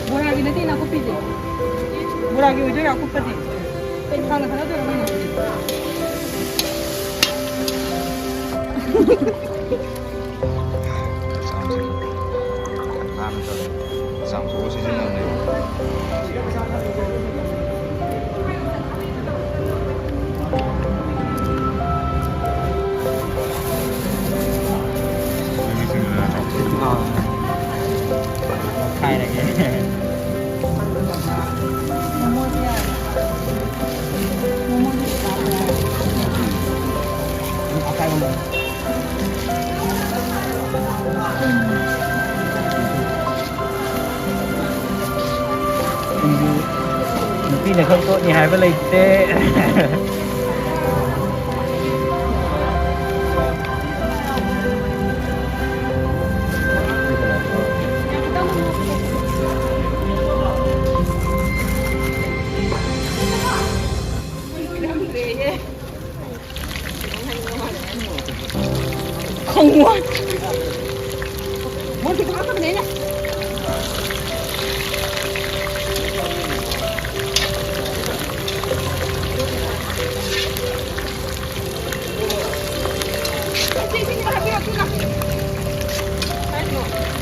모라기 내 뒤나 코피지. 모라기 의조야 코피지. 하나 하나 들어가면.想图是真的那开了给。开了吗？ tin là không tốt thì hai với lịch tê không muốn muốn thì có cái đấy này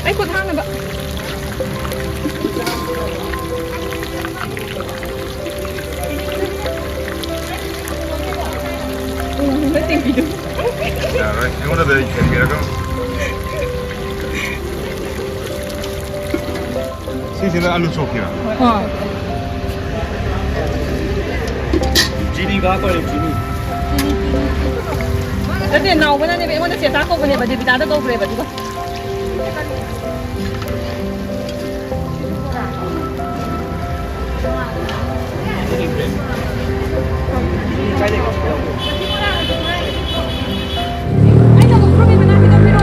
ấy cột hang này bạn nó tìm gì đúng Ya, es una de mira cómo. Sí, sí, algo choquea. Gini có coi Gini. cái tiền nào bên này vậy mà nó sẽ giá câu bên này và thì giá nó câu về và gì đó Cái này có anh cho cũng không biết mình làm video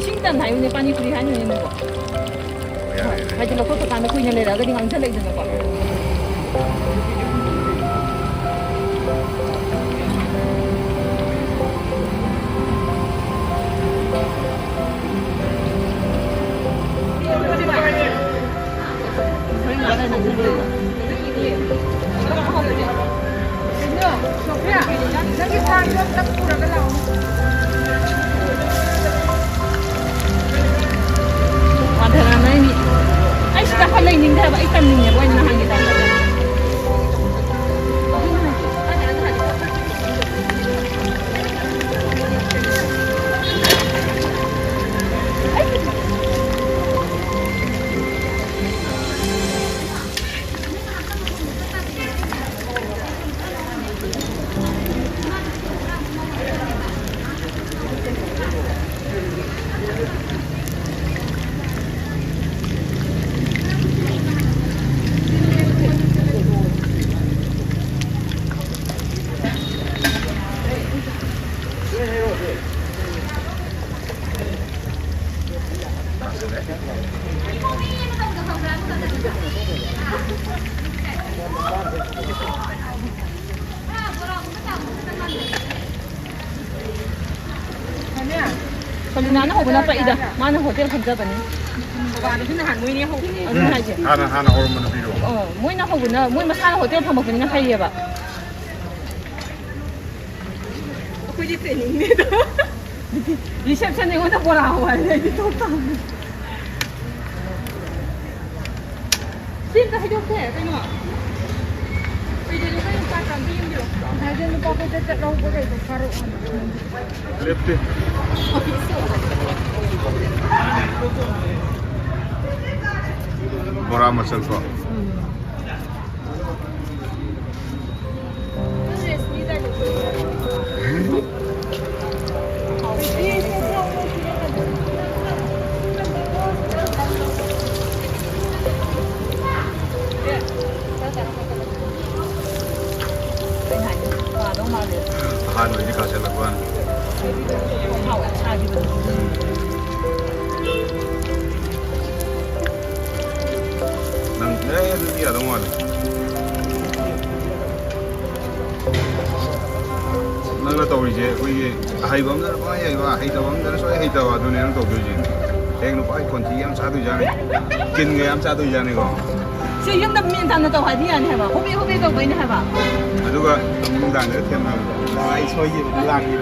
식단 다윤이 빠니 둘이 한이 있는 거. 가지 너 그것도 다음에 구이년 내라 그냥 강철 내주는 거. hoàn thành là này anh sẽ không lên nhìn theo vậy tâm mình nhà quanh là hàng gì đó 나는 호구나 빠이다. 나는 호텔 간다더니. 오빠는 한국인이 호구. 어느 하지? 하나 오르면 비로. 뭐이나 호구나. 뭐 마사나 호텔 파 먹으니까 하이에 봐. 그지 때문에도. 리셉션에 오다 보라 와야 돼. 또 봐. 진짜 해줬대. 그냥. bây giờ nó có những làm phim được hai đứa nó có cái trận đâu có thể được pha rượu Lepti. Bora masal ko. Akan ini kasih lakukan. Nang itu dia dong ada. Nang lo tahu je, koi hai bom dah apa ya, hai tahu bom dah soalnya hai tahu tu ni nang tahu je. Tengok pai konti yang satu jane, kin yang satu jane ko. 지금 나 민단도 또 하디 안 해봐. 호비가 뭐 있나 해봐. 누가 민단을 때문에 나이 소위 랑이.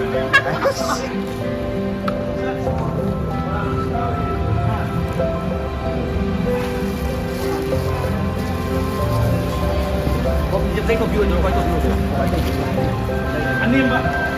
Có cái công viên nó quay công viên. Anh em ạ.